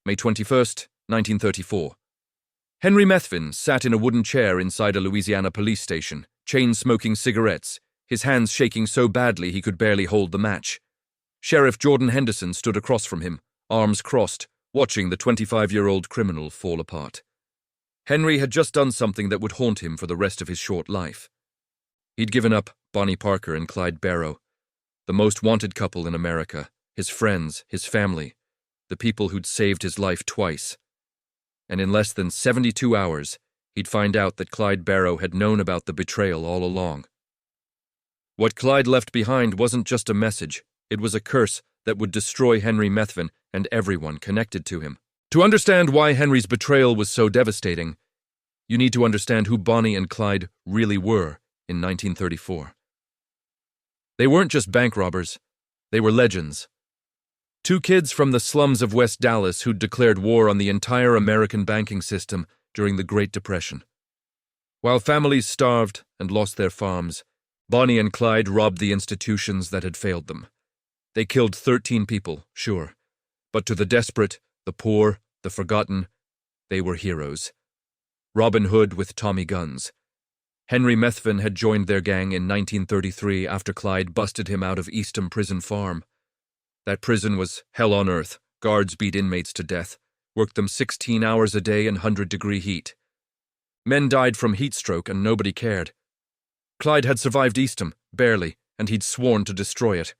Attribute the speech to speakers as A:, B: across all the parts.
A: May 21st, 1934. Henry Methvin sat in a wooden chair inside a Louisiana police station, chain-smoking cigarettes, his hands shaking so badly he could barely hold the match. Sheriff Jordan Henderson stood across from him, arms crossed, watching the 25-year-old criminal fall apart. Henry had just done something that would haunt him for the rest of his short life. He'd given up Bonnie Parker and Clyde Barrow, the most wanted couple in America, his friends, his family, the people who'd saved his life twice. And in less than 72 hours, he'd find out that Clyde Barrow had known about the betrayal all along. What Clyde left behind wasn't just a message, it was a curse that would destroy Henry Methvin and everyone connected to him. To understand why Henry's betrayal was so devastating, you need to understand who Bonnie and Clyde really were in 1934. They weren't just bank robbers, they were legends. Two kids from the slums of West Dallas who'd declared war on the entire American banking system during the Great Depression. While families starved and lost their farms, Bonnie and Clyde robbed the institutions that had failed them. They killed 13 people, sure, but to the desperate, the poor, the forgotten, they were heroes. Robin Hood with Tommy guns. Henry Methvin had joined their gang in 1933 after Clyde busted him out of Eastham Prison Farm. That prison was hell on earth. Guards beat inmates to death, worked them 16 hours a day in 100-degree heat. Men died from heat stroke and nobody cared. Clyde had survived Eastham, barely, and he'd sworn to destroy it.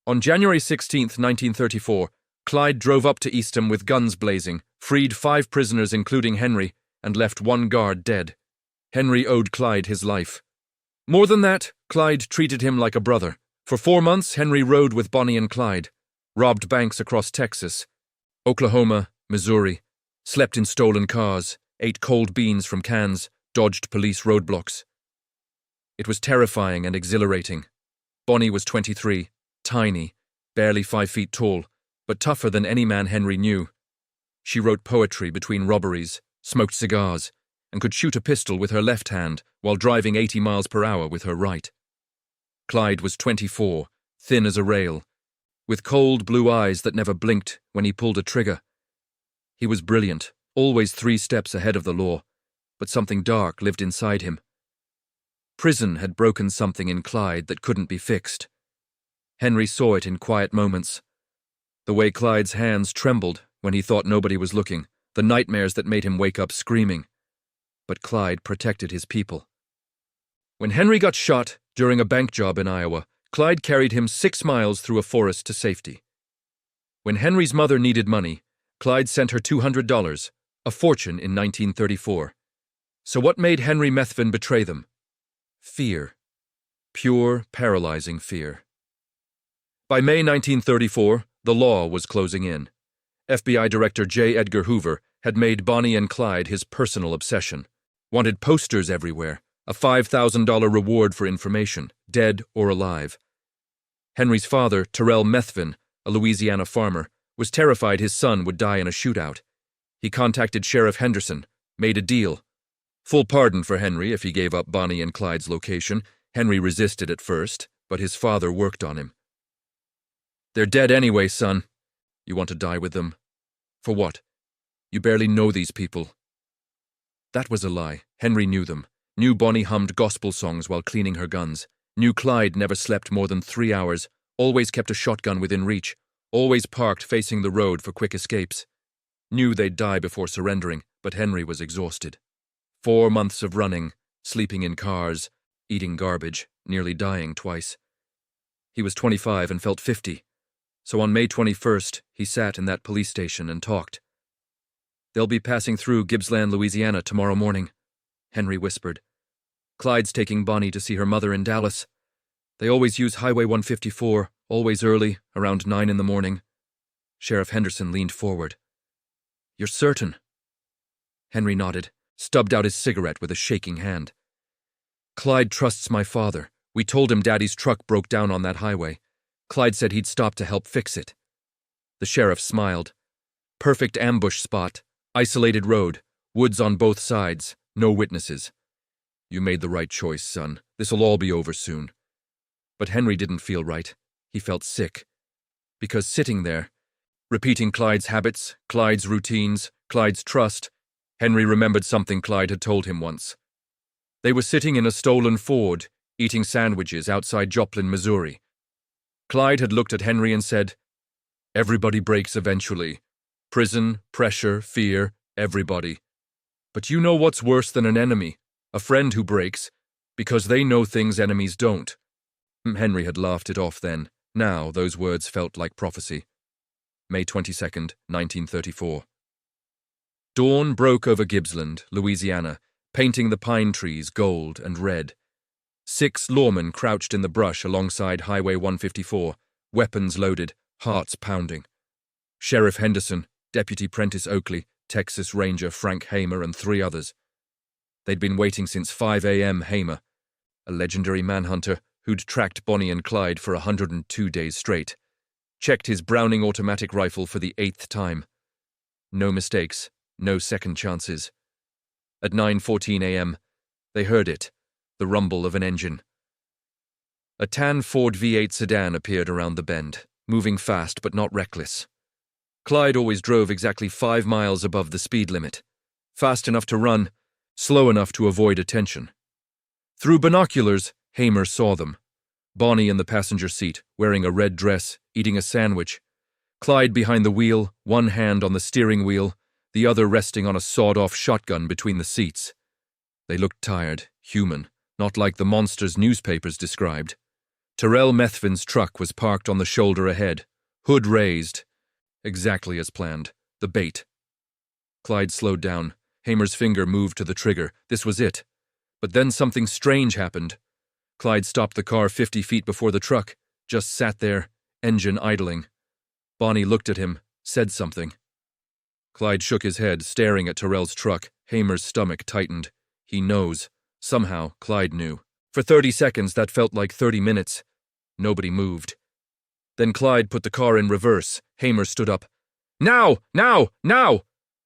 A: On January 16, 1934, Clyde drove up to Eastham with guns blazing, freed 5 prisoners including Henry, and left 1 guard dead. Henry owed Clyde his life. More than that, Clyde treated him like a brother. For 4 months, Henry rode with Bonnie and Clyde, robbed banks across Texas, Oklahoma, Missouri, slept in stolen cars, ate cold beans from cans, dodged police roadblocks. It was terrifying and exhilarating. Bonnie was 23, tiny, barely 5 feet tall, but tougher than any man Henry knew. She wrote poetry between robberies, smoked cigars, and could shoot a pistol with her left hand while driving 80 miles per hour with her right. Clyde was 24, thin as a rail, with cold blue eyes that never blinked when he pulled a trigger. He was brilliant, always 3 steps ahead of the law, but something dark lived inside him. Prison had broken something in Clyde that couldn't be fixed. Henry saw it in quiet moments. The way Clyde's hands trembled when he thought nobody was looking, the nightmares that made him wake up screaming. But Clyde protected his people. When Henry got shot during a bank job in Iowa, Clyde carried him 6 miles through a forest to safety. When Henry's mother needed money, Clyde sent her $200, a fortune in 1934. So what made Henry Methvin betray them? Fear. Pure, paralyzing fear. By May 1934, the law was closing in. FBI Director J. Edgar Hoover had made Bonnie and Clyde his personal obsession. Wanted posters everywhere, a $5,000 reward for information, dead or alive. Henry's father, Terrell Methvin, a Louisiana farmer, was terrified his son would die in a shootout. He contacted Sheriff Henderson, made a deal. Full pardon for Henry if he gave up Bonnie and Clyde's location. Henry resisted at first, but his father worked on him. "They're dead anyway, son. You want to die with them? For what? You barely know these people." That was a lie. Henry knew them. Knew Bonnie hummed gospel songs while cleaning her guns. Knew Clyde never slept more than 3 hours, always kept a shotgun within reach, always parked facing the road for quick escapes. Knew they'd die before surrendering, but Henry was exhausted. 4 months of running, sleeping in cars, eating garbage, nearly dying twice. He was 25 and felt 50. So on May 21st, he sat in that police station and talked. "They'll be passing through Gibbsland, Louisiana tomorrow morning," Henry whispered. "Clyde's taking Bonnie to see her mother in Dallas. They always use Highway 154, always early, around 9 in the morning." Sheriff Henderson leaned forward. "You're certain?" Henry nodded, stubbed out his cigarette with a shaking hand. "Clyde trusts my father. We told him Daddy's truck broke down on that highway. Clyde said he'd stop to help fix it." The sheriff smiled. "Perfect ambush spot, isolated road, woods on both sides, no witnesses. You made the right choice, son. This'll all be over soon." But Henry didn't feel right. He felt sick. Because sitting there, Repeating Clyde's habits, Clyde's routines, Clyde's trust, Henry remembered something Clyde had told him once. They were sitting in a stolen Ford, eating sandwiches outside Joplin, Missouri. Clyde had looked at Henry and said, "Everybody breaks eventually. Prison, pressure, fear, everybody. But you know what's worse than an enemy? A friend who breaks, because they know things enemies don't." Henry had laughed it off then. Now those words felt like prophecy. May 22nd, 1934. Dawn broke over Gibbsland, Louisiana, painting the pine trees gold and red. 6 lawmen crouched in the brush alongside Highway 154, weapons loaded, hearts pounding. Sheriff Henderson, Deputy Prentice Oakley, Texas Ranger Frank Hamer, and 3 others. They'd been waiting since 5 a.m. Hamer, a legendary manhunter who'd tracked Bonnie and Clyde for 102 days straight, checked his Browning automatic rifle for the 8th time. No mistakes, no second chances. At 9:14 a.m., they heard it, the rumble of an engine. A tan Ford V8 sedan appeared around the bend, moving fast but not reckless. Clyde always drove exactly 5 miles above the speed limit, fast enough to run, slow enough to avoid attention. Through binoculars, Hamer saw them. Bonnie in the passenger seat, wearing a red dress, eating a sandwich. Clyde behind the wheel, one hand on the steering wheel, the other resting on a sawed-off shotgun between the seats. They looked tired, human, not like the monsters newspapers described. Terrell Methvin's truck was parked on the shoulder ahead, hood raised. Exactly as planned, the bait. Clyde slowed down. Hamer's finger moved to the trigger. This was it. But then something strange happened. Clyde stopped the car 50 feet before the truck, just sat there, engine idling. Bonnie looked at him, said something. Clyde shook his head, staring at Terrell's truck. Hamer's stomach tightened. He knows. Somehow, Clyde knew. For 30 seconds, that felt like 30 minutes. Nobody moved. Then Clyde put the car in reverse. Hamer stood up. "Now! Now! Now!"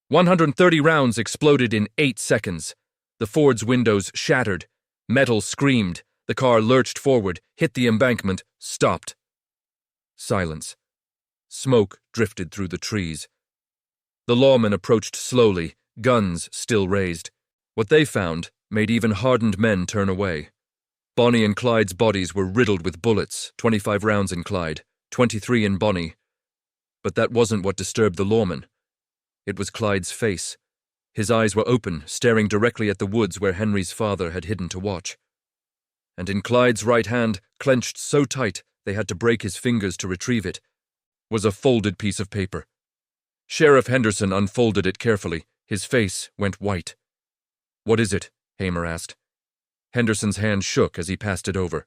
A: 130 rounds exploded in 8 seconds. The Ford's windows shattered. Metal screamed. The car lurched forward, hit the embankment, stopped. Silence. Smoke drifted through the trees. The lawmen approached slowly, guns still raised. What they found made even hardened men turn away. Bonnie and Clyde's bodies were riddled with bullets, 25 rounds in Clyde, 23 in Bonnie. But that wasn't what disturbed the lawman. It was Clyde's face. His eyes were open, staring directly at the woods where Henry's father had hidden to watch. And in Clyde's right hand, clenched so tight they had to break his fingers to retrieve it, was a folded piece of paper. Sheriff Henderson unfolded it carefully. His face went white. "What is it?" Hamer asked. Henderson's hand shook as he passed it over.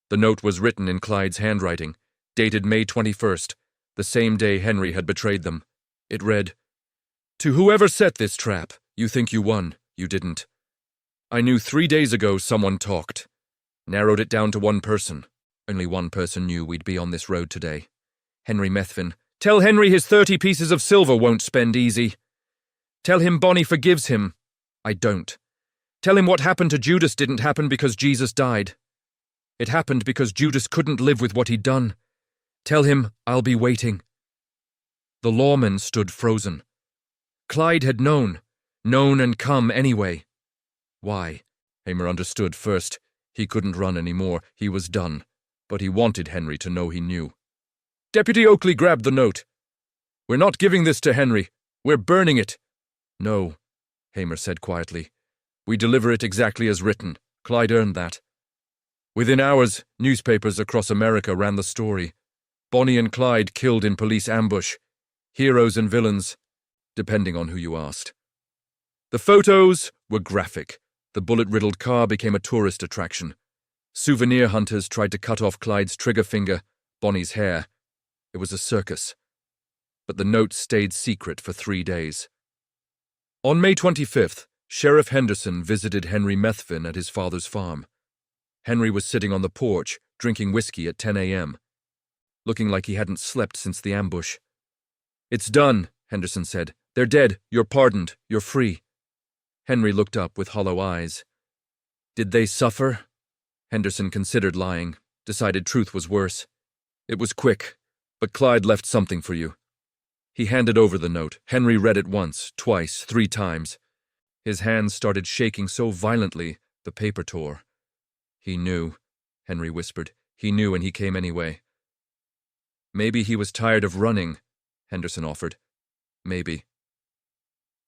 A: The note was written in Clyde's handwriting, dated May 21st, the same day Henry had betrayed them. It read, "To whoever set this trap, you think you won. You didn't. I knew 3 days ago someone talked. Narrowed it down to one person. Only one person knew we'd be on this road today. Henry Methvin. Tell Henry his 30 pieces of silver won't spend easy. Tell him Bonnie forgives him. I don't. Tell him what happened to Judas didn't happen because Jesus died. It happened because Judas couldn't live with what he'd done. Tell him I'll be waiting." The lawman stood frozen. Clyde had known and come anyway. Why? Hamer understood first. He couldn't run anymore. He was done. But he wanted Henry to know he knew. Deputy Oakley grabbed the note. "We're not giving this to Henry. We're burning it." "No," Hamer said quietly. "We deliver it exactly as written. Clyde earned that." Within hours, newspapers across America ran the story. Bonnie and Clyde killed in police ambush. Heroes and villains, depending on who you asked. The photos were graphic. The bullet-riddled car became a tourist attraction. Souvenir hunters tried to cut off Clyde's trigger finger, Bonnie's hair. It was a circus. But the note stayed secret for 3 days. On May 25th, Sheriff Henderson visited Henry Methvin at his father's farm. Henry was sitting on the porch, drinking whiskey at 10 a.m., looking like he hadn't slept since the ambush. "It's done," Henderson said. "They're dead. You're pardoned. You're free." Henry looked up with hollow eyes. "Did they suffer?" Henderson considered lying, decided truth was worse. "It was quick, but Clyde left something for you." He handed over the note. Henry read it once, twice, 3 times. His hands started shaking so violently, the paper tore. He knew, Henry whispered. He knew, and he came anyway. Maybe he was tired of running, Henderson offered. Maybe.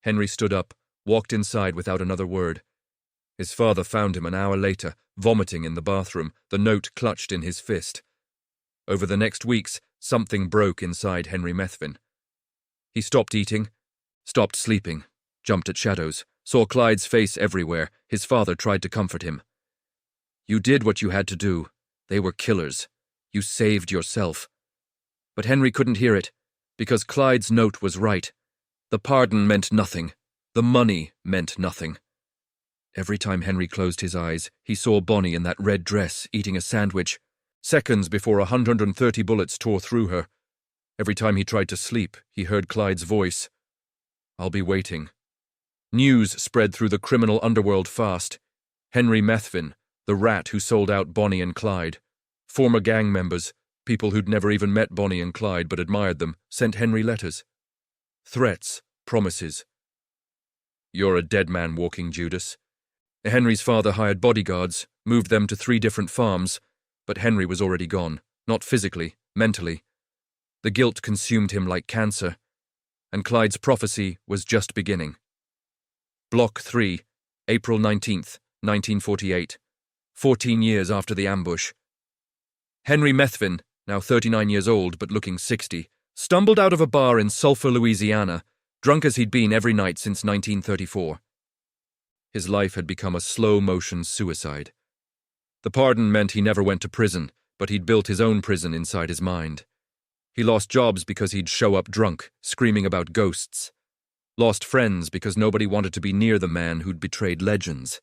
A: Henry stood up, walked inside without another word. His father found him an hour later, vomiting in the bathroom, the note clutched in his fist. Over the next weeks, something broke inside Henry Methvin. He stopped eating, stopped sleeping, jumped at shadows, saw Clyde's face everywhere. His father tried to comfort him. You did what you had to do. They were killers. You saved yourself. But Henry couldn't hear it, because Clyde's note was right. The pardon meant nothing. The money meant nothing. Every time Henry closed his eyes, he saw Bonnie in that red dress, eating a sandwich, seconds before 130 bullets tore through her. Every time he tried to sleep, he heard Clyde's voice. I'll be waiting. News spread through the criminal underworld fast. Henry Methvin, the rat who sold out Bonnie and Clyde. Former gang members, people who'd never even met Bonnie and Clyde but admired them, sent Henry letters. Threats, promises. You're a dead man walking, Judas. Henry's father hired bodyguards, moved them to 3 different farms, but Henry was already gone, not physically, mentally. The guilt consumed him like cancer, and Clyde's prophecy was just beginning. Block 3, April 19th, 1948, 14 years after the ambush. Henry Methvin, now 39 years old but looking 60, stumbled out of a bar in Sulphur, Louisiana, drunk as he'd been every night since 1934. His life had become a slow-motion suicide. The pardon meant he never went to prison, but he'd built his own prison inside his mind. He lost jobs because he'd show up drunk, screaming about ghosts. Lost friends because nobody wanted to be near the man who'd betrayed legends.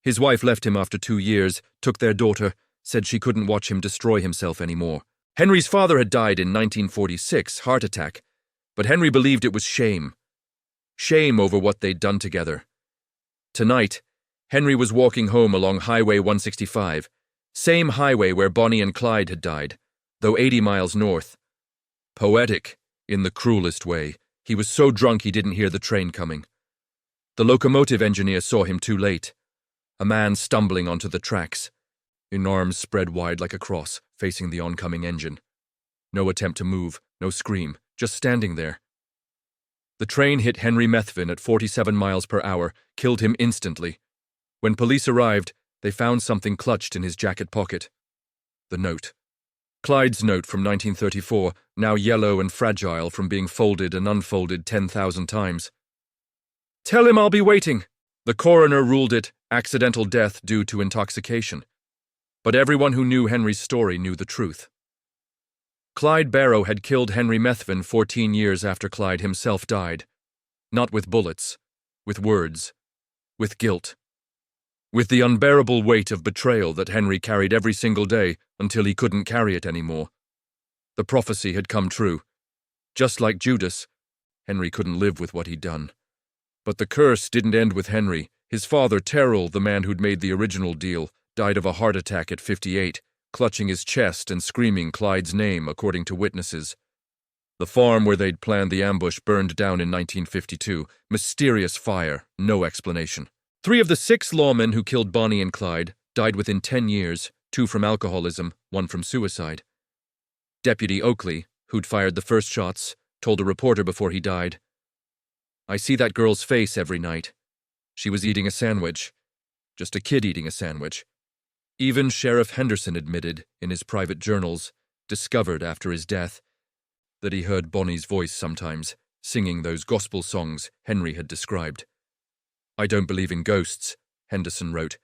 A: His wife left him after 2 years, took their daughter, said she couldn't watch him destroy himself anymore. Henry's father had died in 1946, heart attack, but Henry believed it was shame. Shame over what they'd done together. Tonight, Henry was walking home along Highway 165, same highway where Bonnie and Clyde had died, though 80 miles north. Poetic, in the cruelest way. He was so drunk he didn't hear the train coming. The locomotive engineer saw him too late. A man stumbling onto the tracks, in arms spread wide like a cross, facing the oncoming engine. No attempt to move, no scream, just standing there. The train hit Henry Methvin at 47 miles per hour, killed him instantly. When police arrived, they found something clutched in his jacket pocket. The note. Clyde's note from 1934, now yellow and fragile from being folded and unfolded 10,000 times. Tell him I'll be waiting. The coroner ruled it accidental death due to intoxication. But everyone who knew Henry's story knew the truth. Clyde Barrow had killed Henry Methvin 14 years after Clyde himself died. Not with bullets, with words, with guilt. With the unbearable weight of betrayal that Henry carried every single day until he couldn't carry it anymore. The prophecy had come true. Just like Judas, Henry couldn't live with what he'd done. But the curse didn't end with Henry. His father, Terrell, the man who'd made the original deal, died of a heart attack at 58, clutching his chest and screaming Clyde's name, according to witnesses. The farm where they'd planned the ambush burned down in 1952. Mysterious fire, no explanation. 3 of the 6 lawmen who killed Bonnie and Clyde died within 10 years, 2 from alcoholism, 1 from suicide. Deputy Oakley, who'd fired the first shots, told a reporter before he died, I see that girl's face every night. She was eating a sandwich. Just a kid eating a sandwich. Even Sheriff Henderson admitted, in his private journals, discovered after his death, that he heard Bonnie's voice sometimes, singing those gospel songs Henry had described. I don't believe in ghosts, Henderson wrote,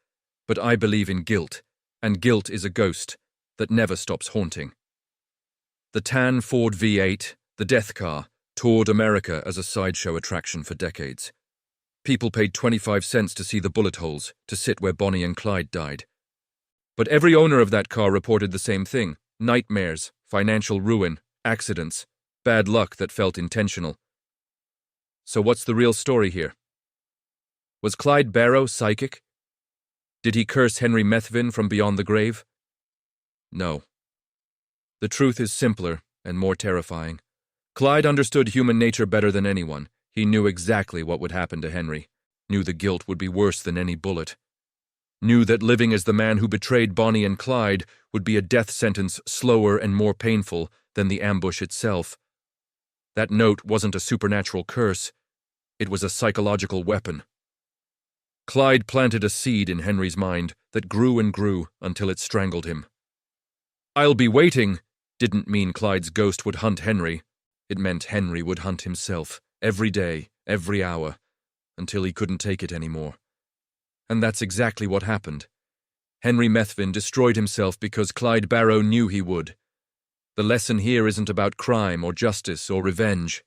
A: but I believe in guilt, and guilt is a ghost that never stops haunting. The tan Ford V8, the death car, toured America as a sideshow attraction for decades. People paid 25 cents to see the bullet holes, to sit where Bonnie and Clyde died. But every owner of that car reported the same thing: nightmares, financial ruin, accidents, bad luck that felt intentional. So what's the real story here? Was Clyde Barrow psychic? Did he curse Henry Methvin from beyond the grave? No. The truth is simpler and more terrifying. Clyde understood human nature better than anyone. He knew exactly what would happen to Henry, knew the guilt would be worse than any bullet, knew that living as the man who betrayed Bonnie and Clyde would be a death sentence slower and more painful than the ambush itself. That note wasn't a supernatural curse, it was a psychological weapon. Clyde planted a seed in Henry's mind that grew and grew until it strangled him. "I'll be waiting" didn't mean Clyde's ghost would hunt Henry. It meant Henry would hunt himself, every day, every hour, until he couldn't take it anymore. And that's exactly what happened. Henry Methvin destroyed himself because Clyde Barrow knew he would. The lesson here isn't about crime or justice or revenge.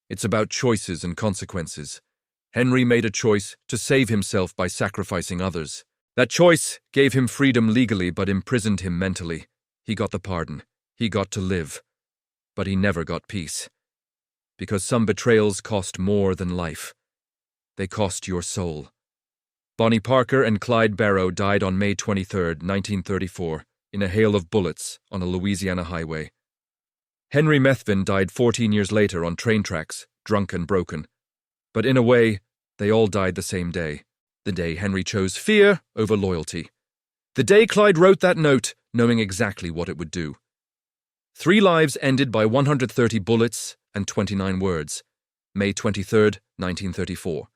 A: It's about choices and consequences. Henry made a choice to save himself by sacrificing others. That choice gave him freedom legally but imprisoned him mentally. He got the pardon. He got to live. But he never got peace. Because some betrayals cost more than life. They cost your soul. Bonnie Parker and Clyde Barrow died on May 23, 1934, in a hail of bullets on a Louisiana highway. Henry Methvin died 14 years later on train tracks, drunk and broken. But in a way, they all died the same day. The day Henry chose fear over loyalty. The day Clyde wrote that note, knowing exactly what it would do. 3 lives ended by 130 bullets and 29 words. May 23, 1934.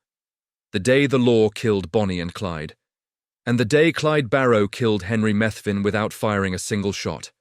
A: The day the law killed Bonnie and Clyde. And the day Clyde Barrow killed Henry Methvin without firing a single shot.